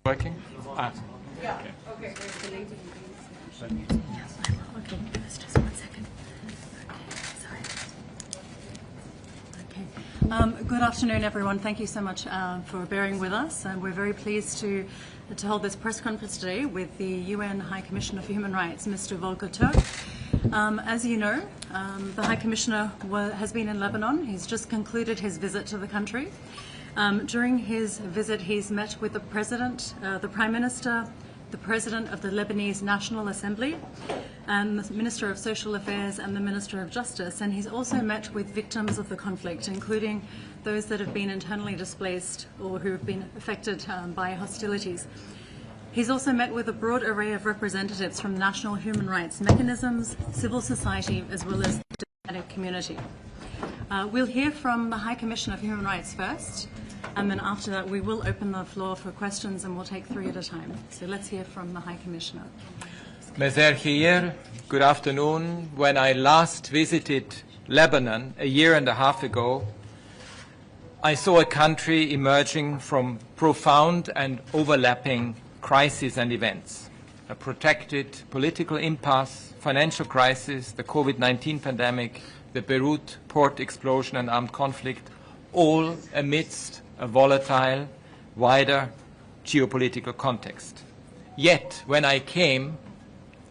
Working? Yeah. Okay. Okay, just 1 second. Okay, sorry. Okay. Good afternoon, everyone. Thank you so much for bearing with us. We're very pleased to hold this press conference today with the UN High Commissioner for Human Rights, Mr. Volker Türk. As you know, the High Commissioner has been in Lebanon. He's just concluded his visit to the country. During his visit, he's met with the President, the Prime Minister, the President of the Lebanese National Assembly, and the Minister of Social Affairs and the Minister of Justice. And he's also met with victims of the conflict, including those that have been internally displaced or who have been affected by hostilities. He's also met with a broad array of representatives from national human rights mechanisms, civil society, as well as the diplomatic community. We'll hear from the High Commissioner for Human Rights first, and then after that we will open the floor for questions, and we'll take 3 at a time. So let's hear from the High Commissioner. Meser Khir, good afternoon. When I last visited Lebanon a year and a half ago, I saw a country emerging from profound and overlapping crises and events. A protracted political impasse, financial crisis, the COVID-19 pandemic, the Beirut port explosion and armed conflict, all amidst a volatile, wider geopolitical context. Yet, when I came,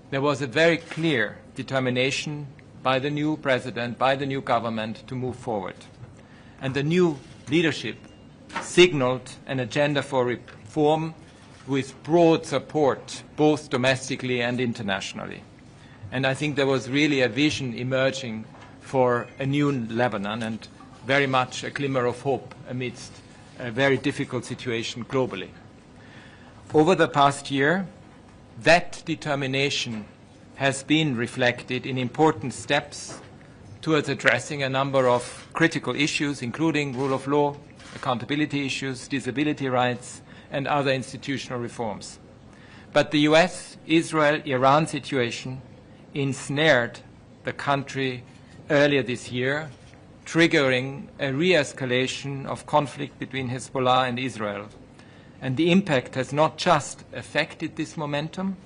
there was a very clear determination by the new president, by the new government to move forward. And the new leadership signaled an agenda for reform with broad support, both domestically and internationally. And I think there was really a vision emerging for a new Lebanon and very much a glimmer of hope amidst a very difficult situation globally. Over the past year, that determination has been reflected in important steps towards addressing a number of critical issues, including rule of law, accountability issues, disability rights, and other institutional reforms. But the US-Israel-Iran situation ensnared the country earlier this year, triggering a re-escalation of conflict between Hezbollah and Israel. And the impact has not just affected this momentum,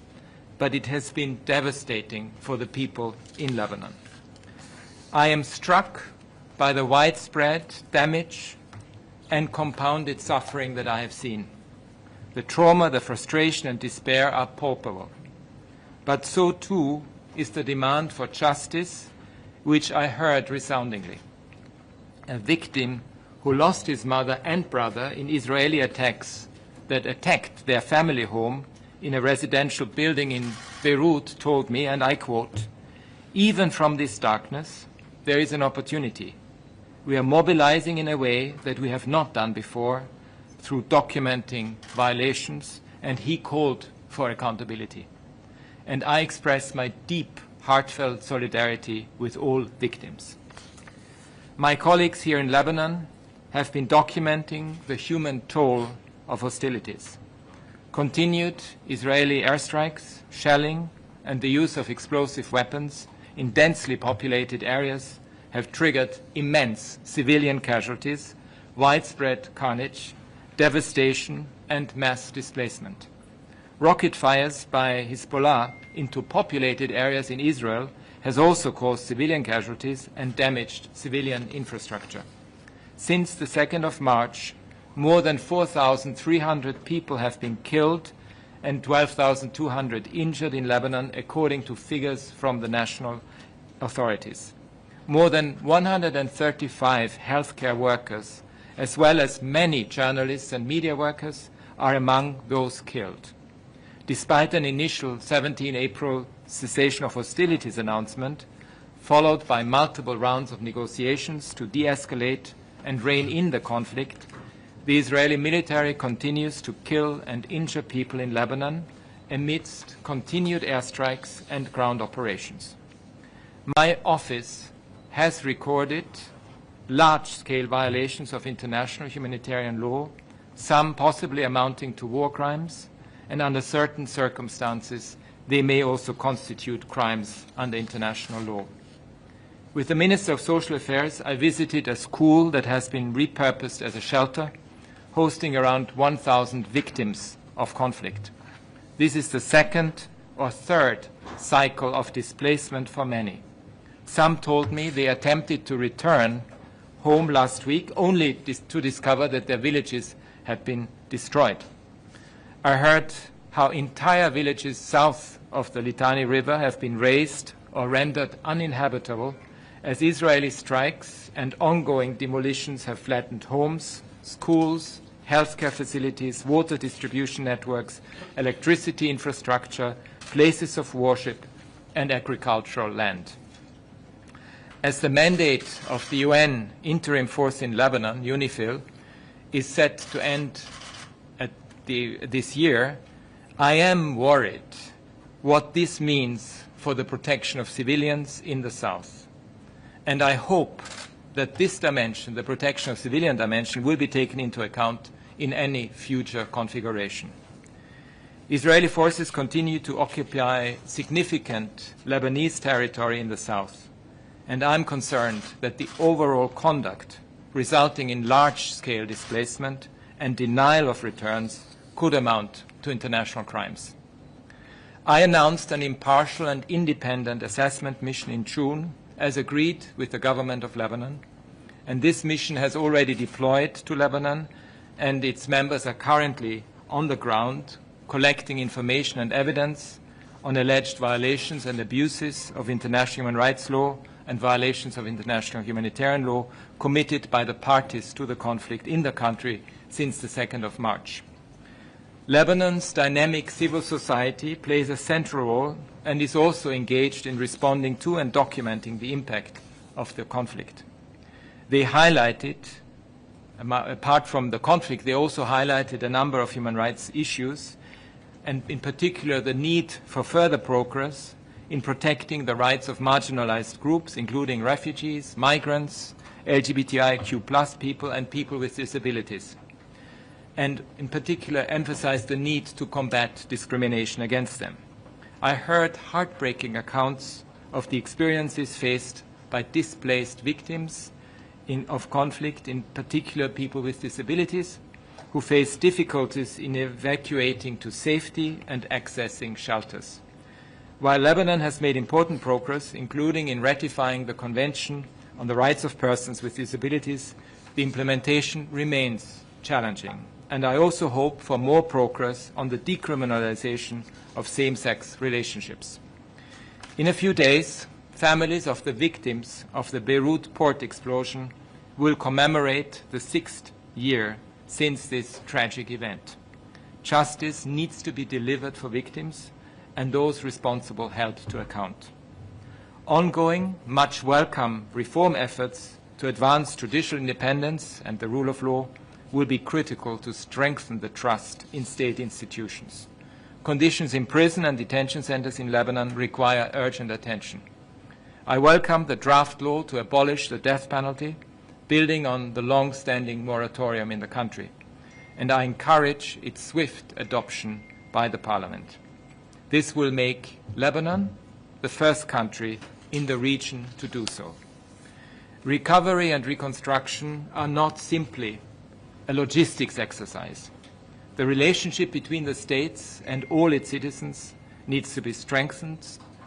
but it has been devastating for the people in Lebanon. I am struck by the widespread damage and compounded suffering that I have seen. The trauma, the frustration and despair are palpable. But so too is the demand for justice, which I heard resoundingly. A victim who lost his mother and brother in Israeli attacks that attacked their family home in a residential building in Beirut told me, and I quote, "Even from this darkness, there is an opportunity. We are mobilizing in a way that we have not done before through documenting violations," and he called for accountability. And I express my deep, heartfelt solidarity with all victims. My colleagues here in Lebanon have been documenting the human toll of hostilities. Continued Israeli airstrikes, shelling, and the use of explosive weapons in densely populated areas have triggered immense civilian casualties, widespread carnage, devastation, and mass displacement. Rocket fires by Hezbollah into populated areas in Israel has also caused civilian casualties and damaged civilian infrastructure. Since the 2nd of March, more than 4,300 people have been killed and 12,200 injured in Lebanon, according to figures from the national authorities. More than 135 healthcare workers, as well as many journalists and media workers, are among those killed. Despite an initial 17 April cessation of hostilities announcement, followed by multiple rounds of negotiations to de-escalate and rein in the conflict, the Israeli military continues to kill and injure people in Lebanon amidst continued airstrikes and ground operations. My office has recorded large-scale violations of international humanitarian law, some possibly amounting to war crimes, and under certain circumstances, they may also constitute crimes under international law. With the Minister of Social Affairs, I visited a school that has been repurposed as a shelter, hosting around 1,000 victims of conflict. This is the second or third cycle of displacement for many. Some told me they attempted to return home last week only to discover that their villages had been destroyed. I heard how entire villages south of the Litani River have been razed or rendered uninhabitable as Israeli strikes and ongoing demolitions have flattened homes, schools, healthcare facilities, water distribution networks, electricity infrastructure, places of worship, and agricultural land. As the mandate of the UN interim force in Lebanon, UNIFIL, is set to end this year, I am worried what this means for the protection of civilians in the south. And I hope that this dimension, the protection of civilian dimension, will be taken into account in any future configuration. Israeli forces continue to occupy significant Lebanese territory in the south, and I'm concerned that the overall conduct resulting in large-scale displacement and denial of returns could amount to international crimes. I announced an impartial and independent assessment mission in June, as agreed with the government of Lebanon, and this mission has already deployed to Lebanon, and its members are currently on the ground collecting information and evidence on alleged violations and abuses of international human rights law and violations of international humanitarian law committed by the parties to the conflict in the country since the 2nd of March. Lebanon's dynamic civil society plays a central role and is also engaged in responding to and documenting the impact of the conflict. They highlighted, apart from the conflict, they also highlighted a number of human rights issues, and in particular the need for further progress in protecting the rights of marginalized groups, including refugees, migrants, LGBTIQ+ people, and people with disabilities, and in particular emphasized the need to combat discrimination against them. I heard heartbreaking accounts of the experiences faced by displaced victims of conflict, in particular people with disabilities, who face difficulties in evacuating to safety and accessing shelters. While Lebanon has made important progress, including in ratifying the Convention on the Rights of Persons with Disabilities, the implementation remains challenging. And I also hope for more progress on the decriminalization of same-sex relationships. In a few days, families of the victims of the Beirut port explosion will commemorate the 6th year since this tragic event. Justice needs to be delivered for victims and those responsible held to account. Ongoing, much welcome reform efforts to advance judicial independence and the rule of law will be critical to strengthen the trust in state institutions. Conditions in prison and detention centers in Lebanon require urgent attention. I welcome the draft law to abolish the death penalty, building on the long-standing moratorium in the country, and I encourage its swift adoption by the Parliament. This will make Lebanon the first country in the region to do so. Recovery and reconstruction are not simply a logistics exercise. The relationship between the states and all its citizens needs to be strengthened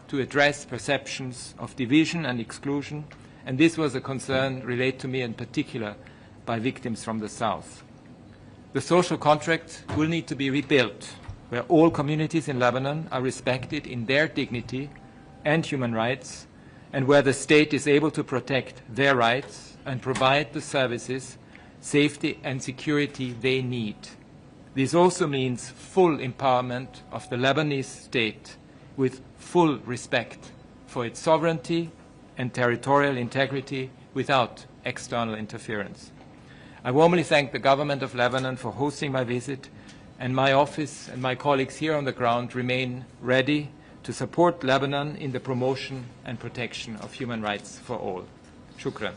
to address perceptions of division and exclusion, and this was a concern relayed to me in particular by victims from the south. The social contract will need to be rebuilt, where all communities in Lebanon are respected in their dignity and human rights, and where the state is able to protect their rights and provide the services, safety and security they need. This also means full empowerment of the Lebanese state with full respect for its sovereignty and territorial integrity without external interference. I warmly thank the government of Lebanon for hosting my visit, and my office and my colleagues here on the ground remain ready to support Lebanon in the promotion and protection of human rights for all. Shukran.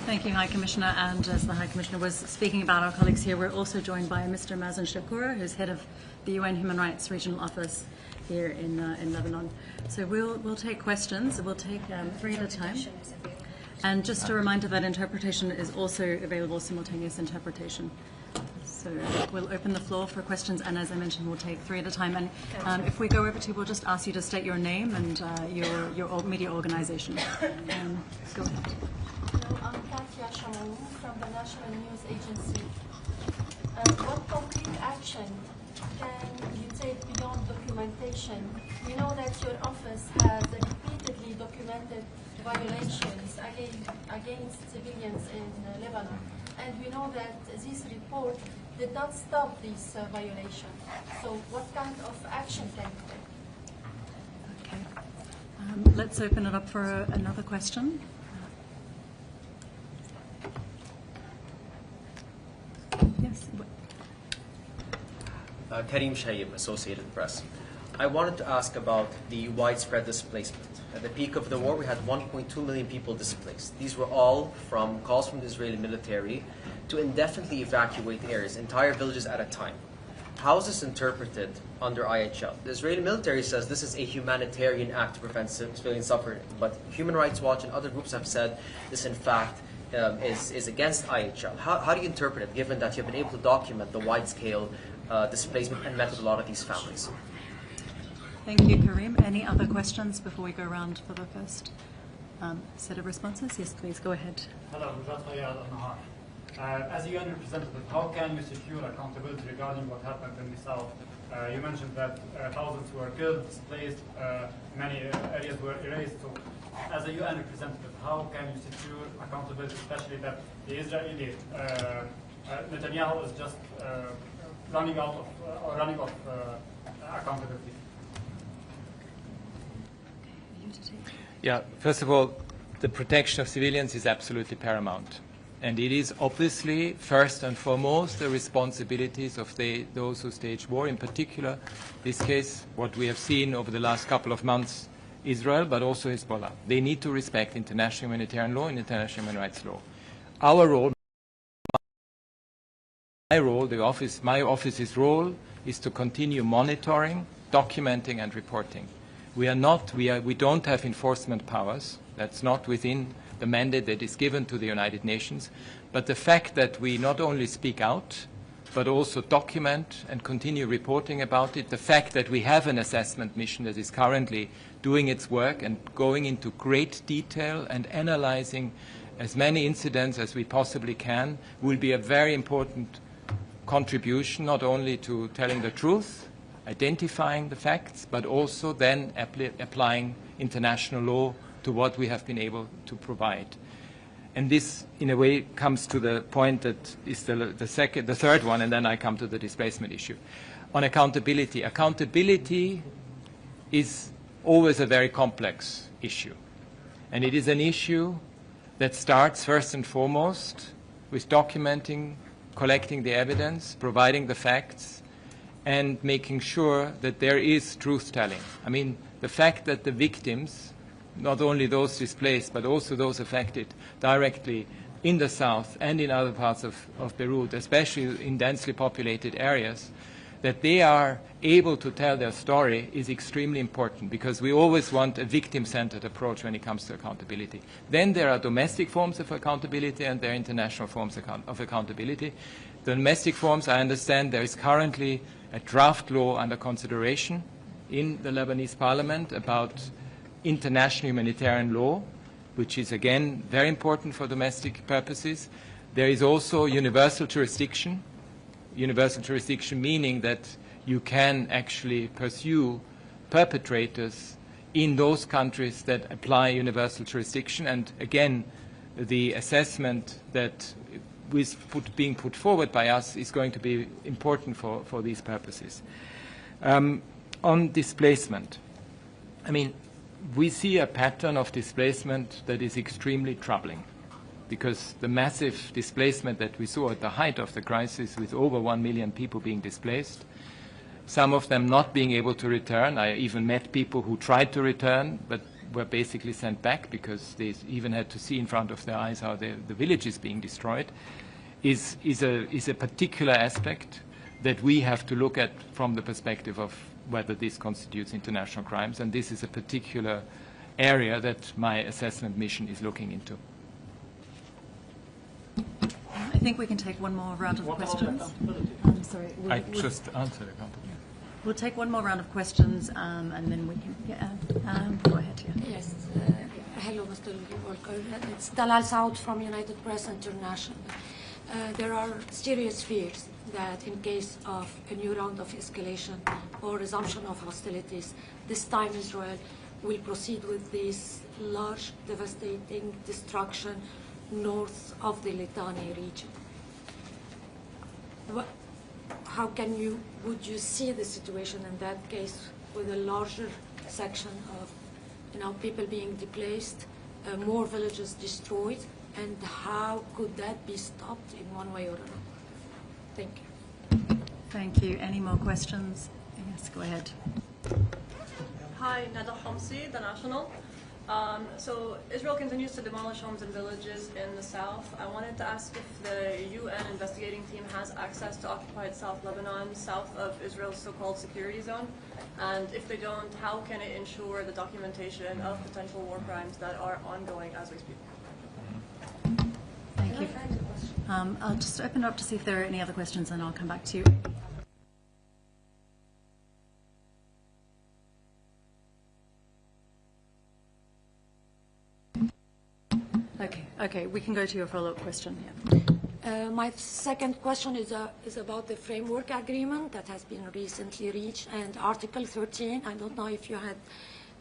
Thank you, High Commissioner. And as the High Commissioner was speaking about our colleagues here, we're also joined by Mr. Mazen Shakura, who's head of the UN Human Rights Regional Office here in Lebanon. So we'll take questions. We'll take 3 at a time. And just a reminder that interpretation is also available, simultaneous interpretation. So we'll open the floor for questions, and as I mentioned, we'll take 3 at a time. And if we go over to you, we'll just ask you to state your name and your media organization. Go ahead. Hello, I'm Katia Shamoun from the National News Agency. What concrete action can you take beyond documentation? We know that your office has repeatedly documented violations against civilians in Lebanon. And we know that this report did not stop these violations. So what kind of action can you take? Okay. Let's open it up for another question. Yes. Karim Shayib, Associated Press. I wanted to ask about the widespread displacement. At the peak of the war, we had 1.2 million people displaced. These were all from calls from the Israeli military to indefinitely evacuate areas, entire villages at a time. How is this interpreted under IHL? The Israeli military says this is a humanitarian act to prevent civilian suffering, but Human Rights Watch and other groups have said this, in fact, is against IHL. How do you interpret it, given that you have been able to document the wide-scale displacement and met with a lot of these families? Thank you, Karim. Any other questions before we go around for the first set of responses? Yes, please, go ahead. Hello, as a UN representative, how can you secure accountability regarding what happened in the south? You mentioned that thousands were killed, displaced, many areas were erased. So, as a UN representative, how can you secure accountability, especially that the Israeli Netanyahu is just running off accountability? Yeah, first of all, the protection of civilians is absolutely paramount. And it is obviously, first and foremost, the responsibilities of those who stage war, in particular, this case, what we have seen over the last couple of months, Israel, but also Hezbollah. They need to respect international humanitarian law and international human rights law. Our role, my office's role is to continue monitoring, documenting, and reporting. We don't have enforcement powers. That's not within the mandate that is given to the United Nations. But the fact that we not only speak out, but also document and continue reporting about it, the fact that we have an assessment mission that is currently doing its work and going into great detail and analyzing as many incidents as we possibly can, will be a very important contribution, not only to telling the truth, identifying the facts, but also then applying international law to what we have been able to provide. And this, in a way, comes to the point that is the third one, and then I come to the displacement issue. On accountability. Accountability is always a very complex issue. And it is an issue that starts first and foremost with documenting, collecting the evidence, providing the facts, and making sure that there is truth-telling. I mean, the fact that the victims, not only those displaced, but also those affected directly in the south and in other parts of Beirut, especially in densely populated areas, that they are able to tell their story is extremely important, because we always want a victim-centered approach when it comes to accountability. Then there are domestic forms of accountability and there are international forms of accountability. The domestic forms, I understand there is currently a draft law under consideration in the Lebanese parliament about international humanitarian law, which is again very important for domestic purposes. There is also universal jurisdiction meaning that you can actually pursue perpetrators in those countries that apply universal jurisdiction. And again, the assessment that is being put forward by us is going to be important for these purposes. On displacement, I mean, we see a pattern of displacement that is extremely troubling, because the massive displacement that we saw at the height of the crisis, with over 1 million people being displaced, some of them not being able to return. I even met people who tried to return but were basically sent back because they even had to see in front of their eyes how the village is being destroyed, is a particular aspect that we have to look at from the perspective of whether this constitutes international crimes, and this is a particular area that my assessment mission is looking into. I think we can take one more round of questions. Sorry, I just answered accountability. We'll take one more round of questions, and then we can go ahead. Yeah. Yes. Hello, Mr. Volker. It's Dalal Saud from United Press International. There are serious fears that in case of a new round of escalation or resumption of hostilities, this time Israel will proceed with this large, devastating destruction north of the Litani region. How would you see the situation in that case with a larger section of, people being displaced, more villages destroyed, and how could that be stopped in one way or another? Thank you. Thank you. Any more questions? Yes, go ahead. Hi, Nada Homsi, The National. So Israel continues to demolish homes and villages in the south. I wanted to ask if the UN investigating team has access to occupied South Lebanon, south of Israel's so-called security zone. And if they don't, how can it ensure the documentation of potential war crimes that are ongoing as we speak? Thank you. I'll just open it up to see if there are any other questions, and I'll come back to you. Okay, we can go to your follow-up question. Yeah. My second question is about the framework agreement that has been recently reached, and Article 13. I don't know if you had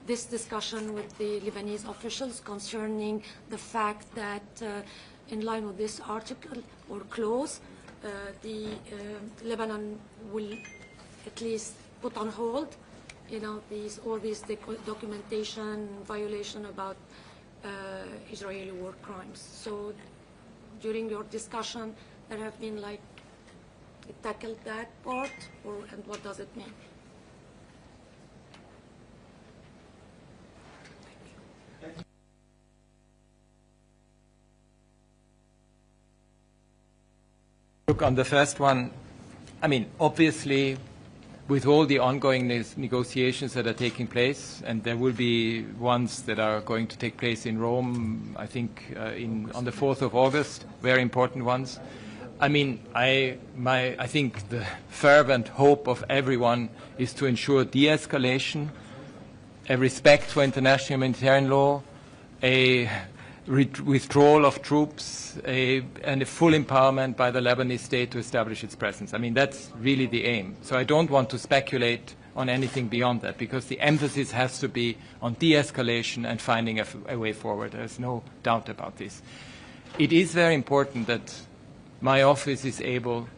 this discussion with the Lebanese officials concerning the fact that in line with this article or clause, Lebanon will at least put on hold, all these documentation violation about Israeli war crimes. So during your discussion, there have been tackled that part, and what does it mean? Look, on the first one, obviously, with all the ongoing negotiations that are taking place, and there will be ones that are going to take place in Rome, I think on the 4th of August, very important ones. I think the fervent hope of everyone is to ensure de-escalation, a respect for international humanitarian law, a withdrawal of troops, and a full empowerment by the Lebanese state to establish its presence. That's really the aim. So I don't want to speculate on anything beyond that, because the emphasis has to be on de-escalation and finding a way forward. There's no doubt about this. It is very important that my office is able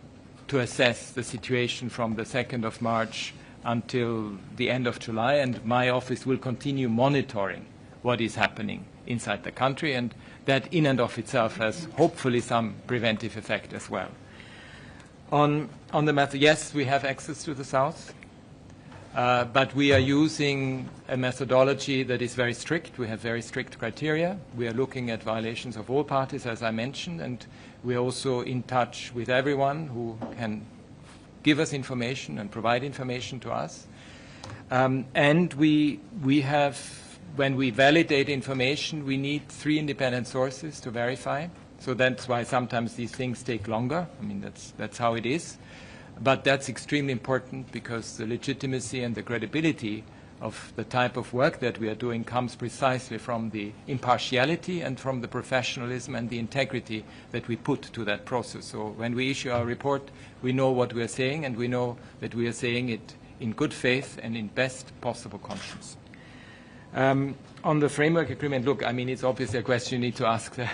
to assess the situation from the 2nd of March until the end of July, and my office will continue monitoring what is happening inside the country, and that in and of itself has hopefully some preventive effect as well. On the matter, yes, we have access to the south, but we are using a methodology that is very strict. We have very strict criteria. We are looking at violations of all parties, as I mentioned, and we are also in touch with everyone who can give us information and provide information to us. And we have, when we validate information, we need 3 independent sources to verify. So that's why sometimes these things take longer. That's how it is. But that's extremely important, because the legitimacy and the credibility of the type of work that we are doing comes precisely from the impartiality and from the professionalism and the integrity that we put to that process. So when we issue our report, we know what we are saying, and we know that we are saying it in good faith and in best possible conscience. On the framework agreement, look, it's obviously a question you need to ask the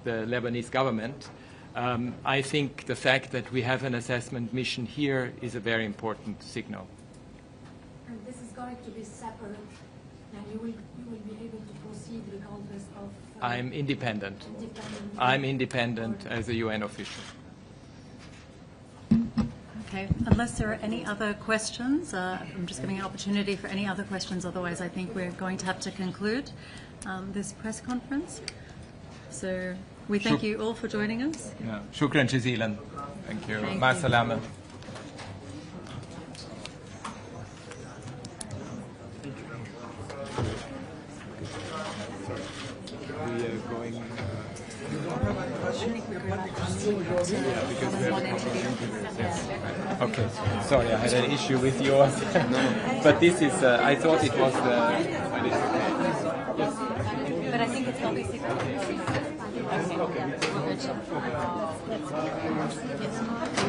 Lebanese government. I think the fact that we have an assessment mission here is a very important signal. And this is going to be separate, and you will be able to proceed regardless of... I'm independent. I'm independent as a UN official. Okay, unless there are any other questions, I'm just giving an opportunity for any other questions, otherwise I think we're going to have to conclude this press conference. So we thank you all for joining us. Shukran jazilan. Thank you. Ma salama. Okay, sorry, I had an issue with yours. But this is, I thought it was But I think it's obviously... Okay.